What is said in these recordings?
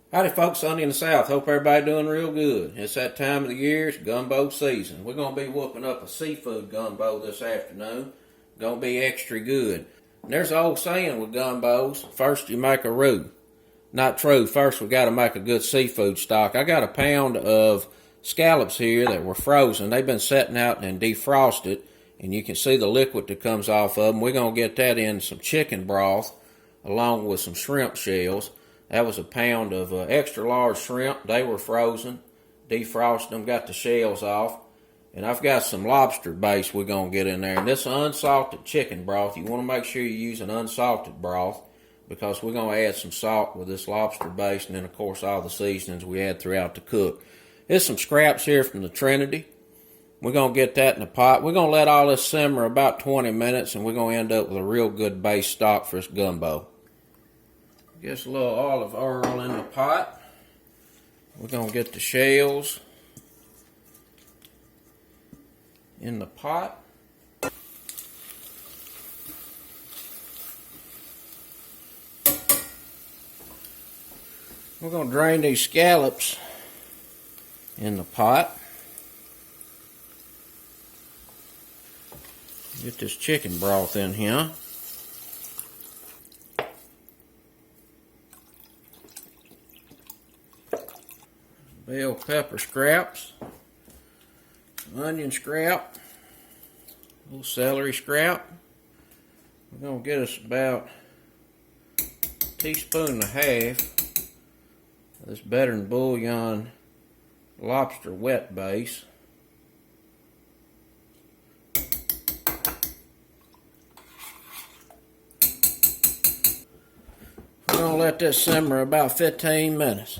Howdy folks, Sunday in the South. Hope everybody doing real good. It's that time of the year, it's gumbo season. We're going to be whooping up a seafood gumbo this afternoon. Going to be extra good. And there's an old saying with gumbos, first you make a roux. Not true, first we got to make a good seafood stock. I got a pound of scallops here that were frozen. They've been setting out and defrosted, and you can see the liquid that comes off of them. We're going to get that in some chicken broth along with some shrimp shells. That was a pound of extra large shrimp. They were frozen. Defrosted them, got the shells off. And I've got some lobster base we're going to get in there. And this is unsalted chicken broth. You want to make sure you use an unsalted broth because we're going to add some salt with this lobster base and then, of course, all the seasonings we add throughout the cook. There's some scraps here from the Trinity. We're going to get that in the pot. We're going to let all this simmer about 20 minutes, and we're going to end up with a real good base stock for this gumbo. Just a little olive oil in the pot. We're going to get the shells in the pot. We're going to drain these scallops in the pot. Get this chicken broth in here. Bell pepper scraps, onion scrap, a little celery scrap. We're going to get us about a teaspoon and a half of this better than bouillon lobster wet base. We're going to let this simmer about 15 minutes.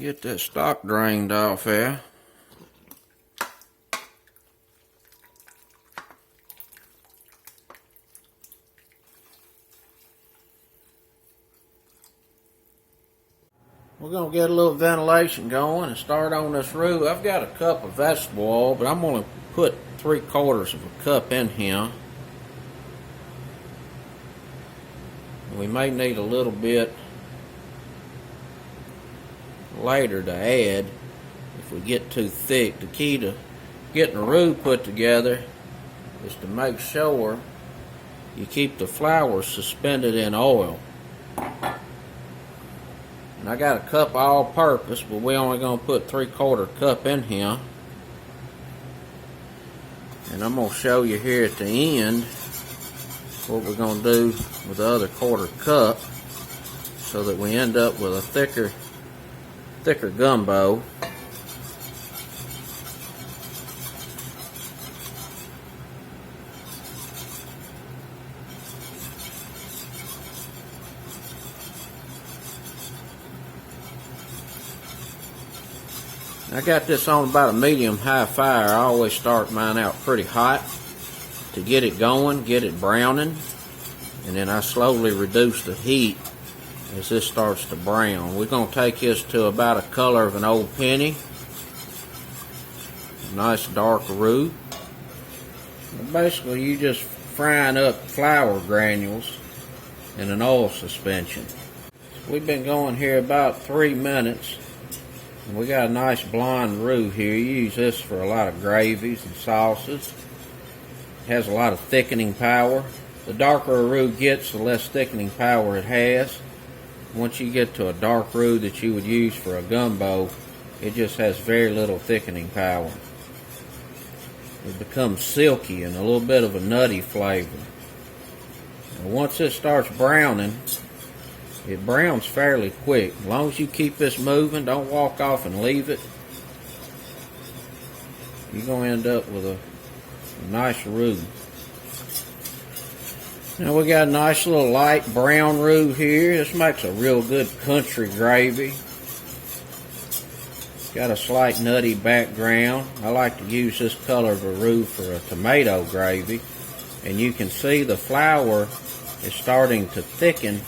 Get that stock drained off there. We're going to get a little ventilation going and start on this roux. I've got a cup of vegetable oil, but I'm going to put 3/4 of a cup in here. We may need a little bit later to add if we get too thick. The key to getting a roux put together is to make sure you keep the flour suspended in oil. And I got a cup all purpose, but we're only going to put 3/4 cup in here. And I'm going to show you here at the end what we're going to do with the other 1/4 cup so that we end up with a thicker gumbo. I got this on about a medium-high fire. I always start mine out pretty hot to get it going, get it browning, and then I slowly reduce the heat as this starts to brown. We're going to take this to about a color of an old penny. Nice dark roux. Basically, you just frying up flour granules in an oil suspension. We've been going here about 3 minutes. And we got a nice blonde roux here. You use this for a lot of gravies and sauces. It has a lot of thickening power. The darker a roux gets, the less thickening power it has. Once you get to a dark roux that you would use for a gumbo, it just has very little thickening power. It becomes silky and a little bit of a nutty flavor. And once it starts browning, it browns fairly quick. As long as you keep this moving, don't walk off and leave it, you're going to end up with a nice roux. Now we got a nice little light brown roux here. This makes a real good country gravy. Got a slight nutty background. I like to use this color of a roux for a tomato gravy. And you can see the flour is starting to thicken.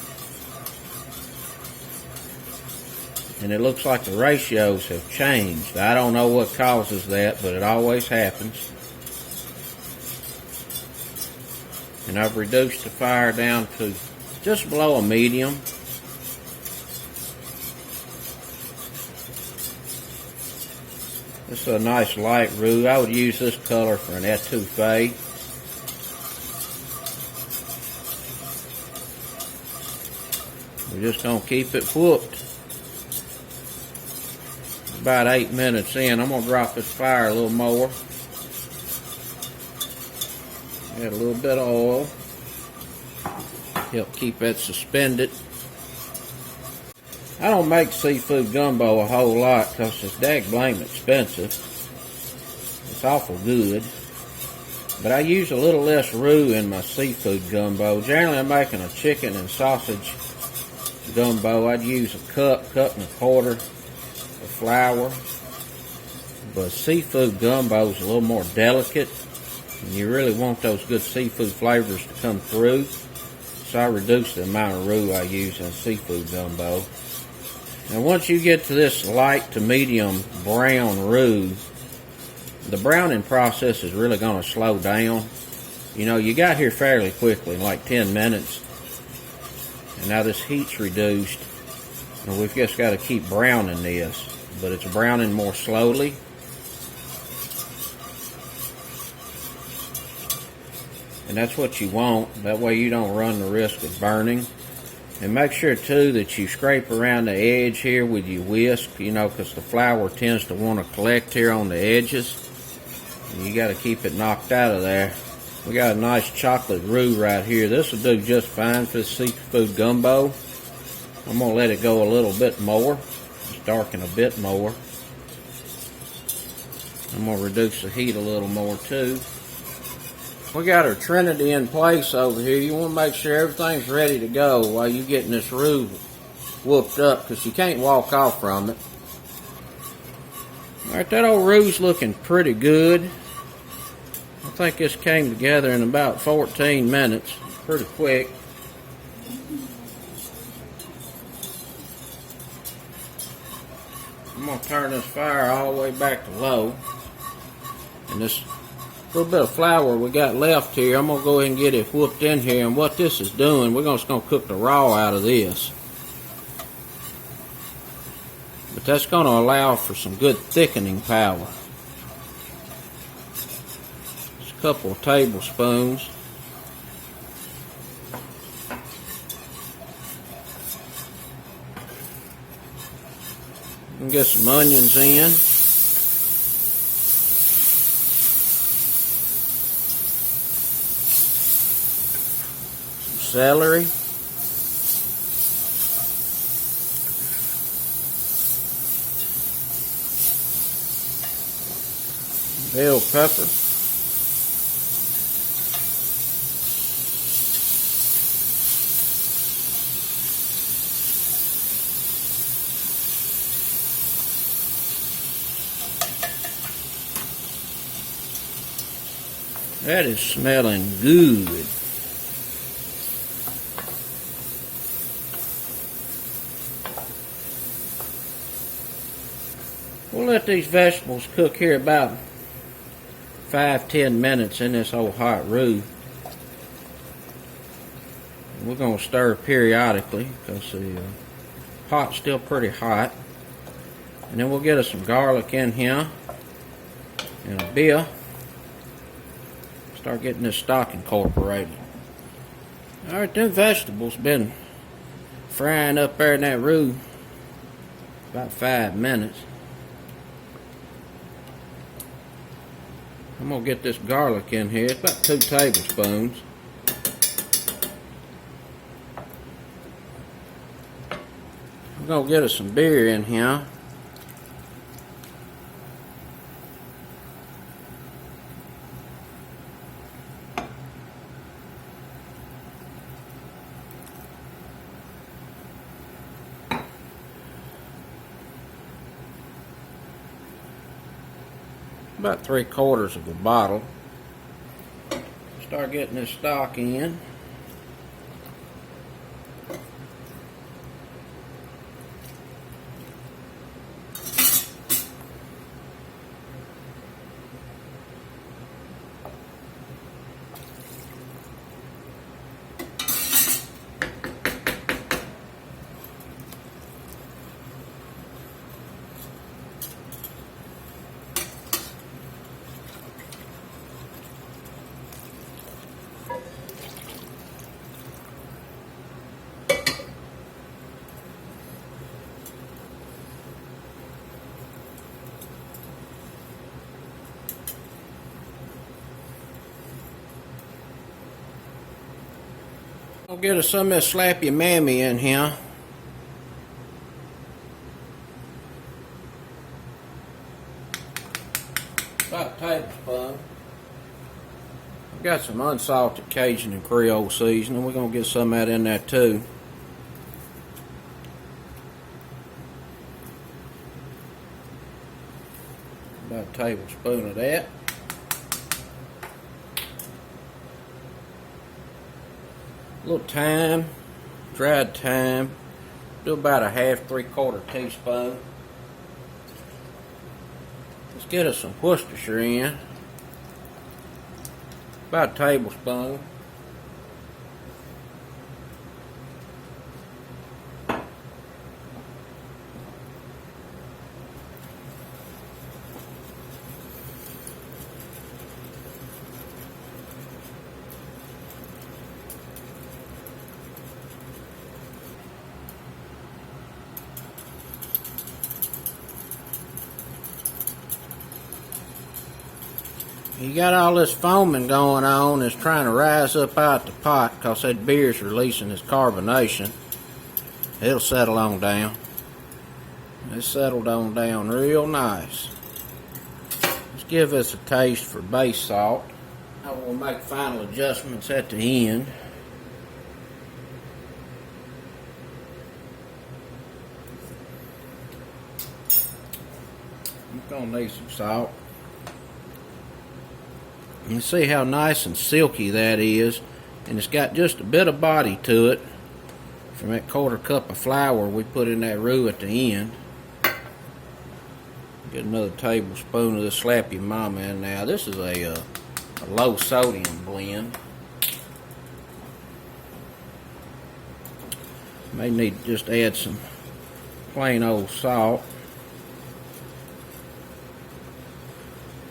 And it looks like the ratios have changed. I don't know what causes that, but it always happens. And I've reduced the fire down to just below a medium. This is a nice light roux. I would use this color for an etouffee. We're just going to keep it whooped. About 8 minutes in, I'm going to drop this fire a little more. Add a little bit of oil. Help keep that suspended. I don't make seafood gumbo a whole lot because it's dag-blame expensive. It's awful good. But I use a little less roux in my seafood gumbo. Generally I'm making a chicken and sausage gumbo. I'd use a cup and a quarter of flour. But seafood gumbo is a little more delicate. And you really want those good seafood flavors to come through. So I reduce the amount of roux I use in seafood gumbo. Now once you get to this light to medium brown roux, the browning process is really going to slow down. You know, you got here fairly quickly, in like 10 minutes. And now this heat's reduced. And we've just got to keep browning this. But it's browning more slowly. And that's what you want. That way you don't run the risk of burning. And make sure too that you scrape around the edge here with your whisk, you know, because the flour tends to want to collect here on the edges. And you got to keep it knocked out of there. We got a nice chocolate roux right here. This will do just fine for this seafood gumbo. I'm going to let it go a little bit more. Just darken a bit more. I'm going to reduce the heat a little more too. We got our trinity in place over here. You want to make sure everything's ready to go while you're getting this roux whooped up, because you can't walk off from it. Alright, that old roux's looking pretty good. I think this came together in about 14 minutes. Pretty quick. I'm going to turn this fire all the way back to low. And this little bit of flour we got left here, I'm going to go ahead and get it whooped in here. And what this is doing, we're just going to cook the raw out of this. But that's going to allow for some good thickening power. Just a couple of tablespoons. And get some onions in. Celery, bell pepper, that is smelling good. We'll let these vegetables cook here about 5-10 minutes in this old hot roux. We're going to stir periodically because the pot's still pretty hot. And then we'll get us some garlic in here and a bit. Start getting this stock incorporated. Alright, them vegetables been frying up there in that roux about 5 minutes. I'm going to get this garlic in here. It's about 2 tablespoons. I'm going to get us some beer in here. About 3/4 of a bottle. Start getting this stock in. I'll get us some of this slappy mammy in here. About a tablespoon. I've got some unsalted Cajun and Creole seasoning. We're going to get some of that in there too. About a tablespoon of that. A little thyme, dried thyme. Do about a half, 3/4 teaspoon. Let's get us some Worcestershire in. About a tablespoon. You got all this foaming going on. It's trying to rise up out the pot because that beer's releasing its carbonation. It'll settle on down. It settled on down real nice. Let's give this a taste for base salt. I will make final adjustments at the end. I'm going to need some salt. You see how nice and silky that is, and it's got just a bit of body to it from that 1/4 cup of flour we put in that roux at the end. Get another tablespoon of this slappy mama in now. This is a low sodium blend. May need to just add some plain old salt.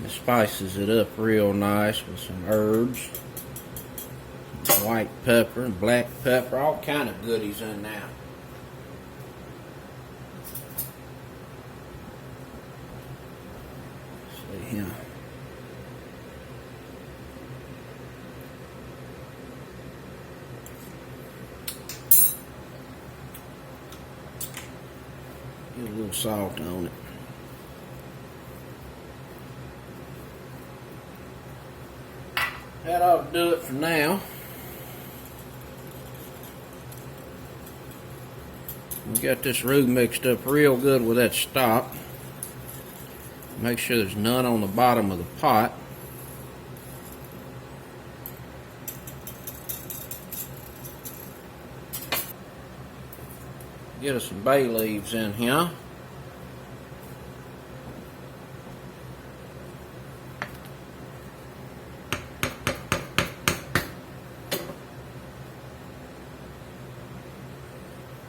It spices it up real nice with some herbs, some white pepper and black pepper, all kind of goodies in there. See here. Get a little salt on it. That ought to do it for now. We got this roux mixed up real good with that stock. Make sure there's none on the bottom of the pot. Get us some bay leaves in here.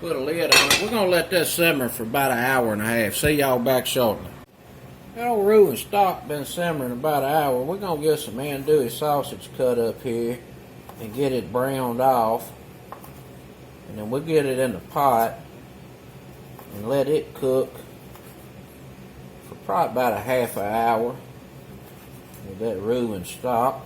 Put a lid on it. We're going to let that simmer for about an hour and a half. See y'all back shortly. That old roux and stock been simmering about an hour. We're going to get some andouille sausage cut up here and get it browned off. And then we'll get it in the pot and let it cook for probably about a half an hour with that roux and stock.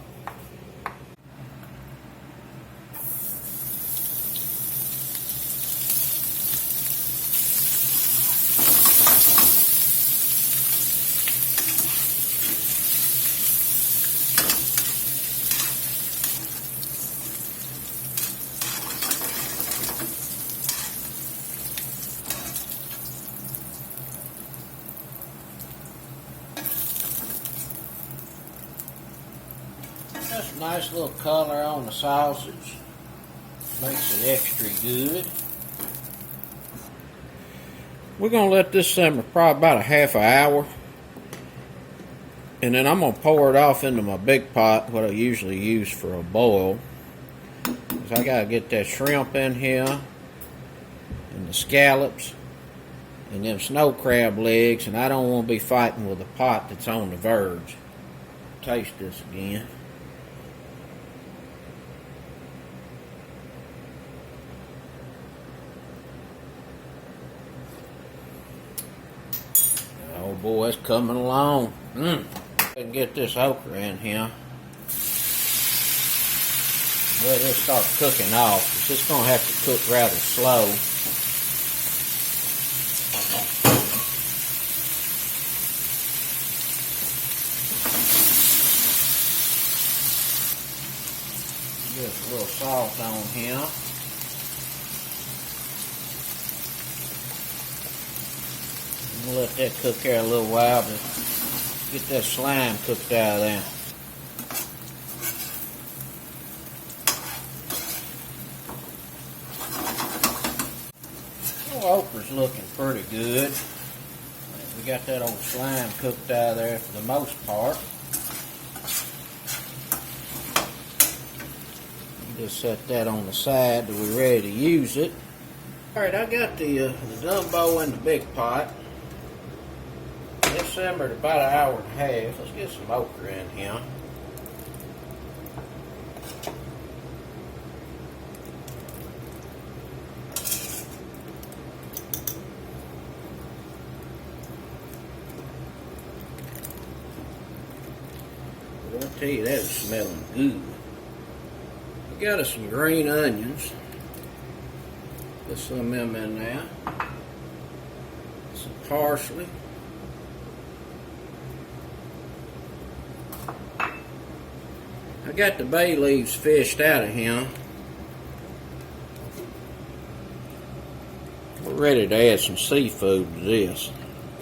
Just a nice little color on the sausage. Makes it extra good. We're going to let this simmer probably about a half an hour. And then I'm going to pour it off into my big pot, what I usually use for a boil. Because I got to get that shrimp in here. And the scallops. And them snow crab legs. And I don't want to be fighting with a pot that's on the verge. Taste this again. Oh boy, it's coming along. And get this okra in here. Let it start cooking off. It's just going to have to cook rather slow. Just a little salt on here. We'll let that cook there a little while to get that slime cooked out of there. The okra's looking pretty good. We got that old slime cooked out of there for the most part. Just set that on the side till we're ready to use it. Alright, I got the gumbo in the big pot. It's simmered about an hour and a half. Let's get some okra in here. I'll tell you, that is smelling good. We got us some green onions. Put some of them in there. Some parsley. I got the bay leaves fished out of here. We're ready to add some seafood to this.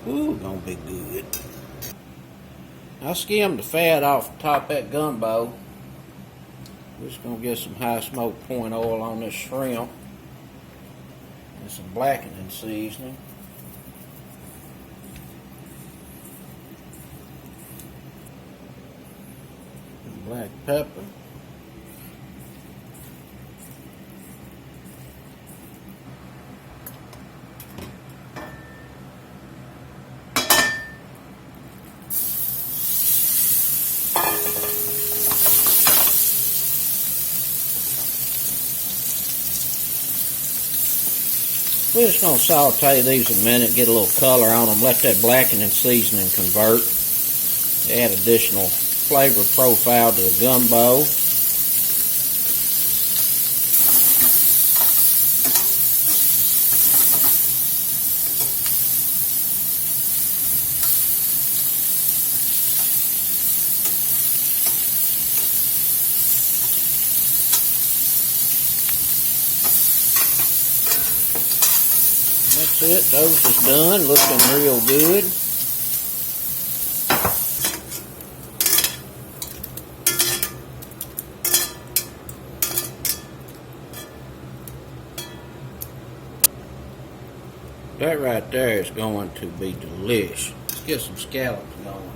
Ooh, gonna be good. I skimmed the fat off the top of that gumbo. We're just gonna get some high smoke point oil on this shrimp and some blackening seasoning. Black pepper. We're just going to saute these a minute, get a little color on them, let that blackening seasoning convert, add additional flavor profile to the gumbo. That's it, toast is done, looking real good. That right there is going to be delicious. Let's get some scallops going.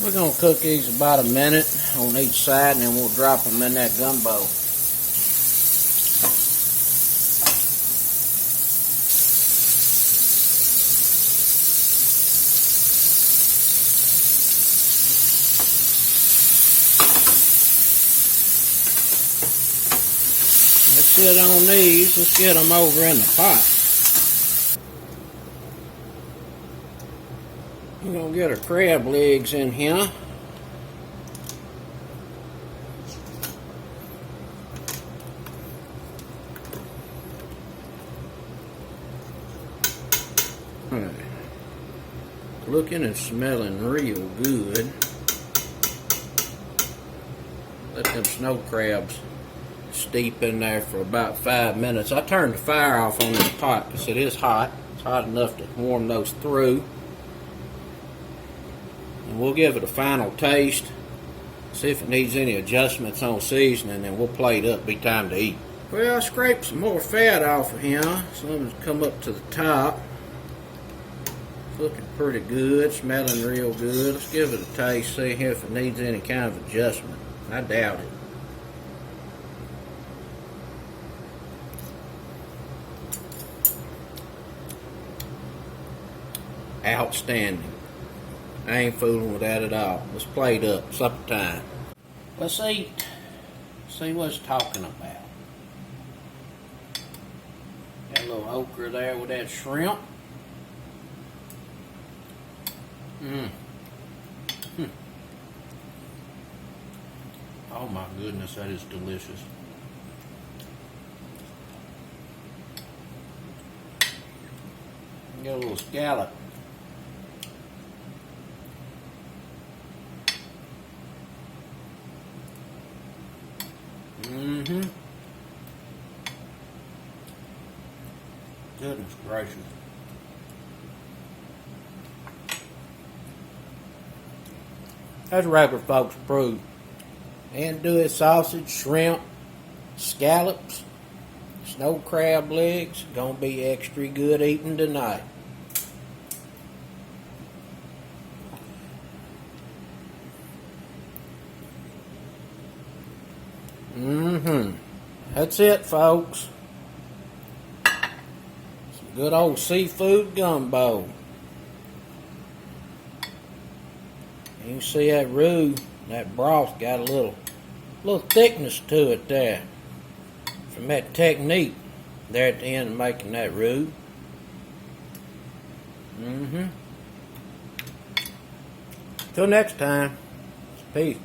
We're going to cook these about a minute on each side, and then we'll drop them in that gumbo. That's it on these. Let's get them over in the pot. We're going to get our crab legs in here. Alright. Looking and smelling real good. Let them snow crabs steep in there for about 5 minutes. I turned the fire off on this pot because it is hot. It's hot enough to warm those through. And we'll give it a final taste, see if it needs any adjustments on seasoning, and we'll plate up. Be time to eat. Well, I scraped some more fat off of here. Some of it's come up to the top. It's looking pretty good, smelling real good. Let's give it a taste, see if it needs any kind of adjustment. I doubt it. Outstanding. I ain't fooling with that at all. Let's plate up. Supper time. Let's eat. See what it's talking about. Got a little okra there with that shrimp. Oh my goodness, that is delicious. Get a little scallop. Goodness gracious. That's regular folks approved. And do it sausage, shrimp, scallops, snow crab legs. Gonna be extra good eating tonight. That's it, folks. Some good old seafood gumbo. You can see that roux, that broth got a little thickness to it there. From that technique there at the end of making that roux. Till next time. Peace.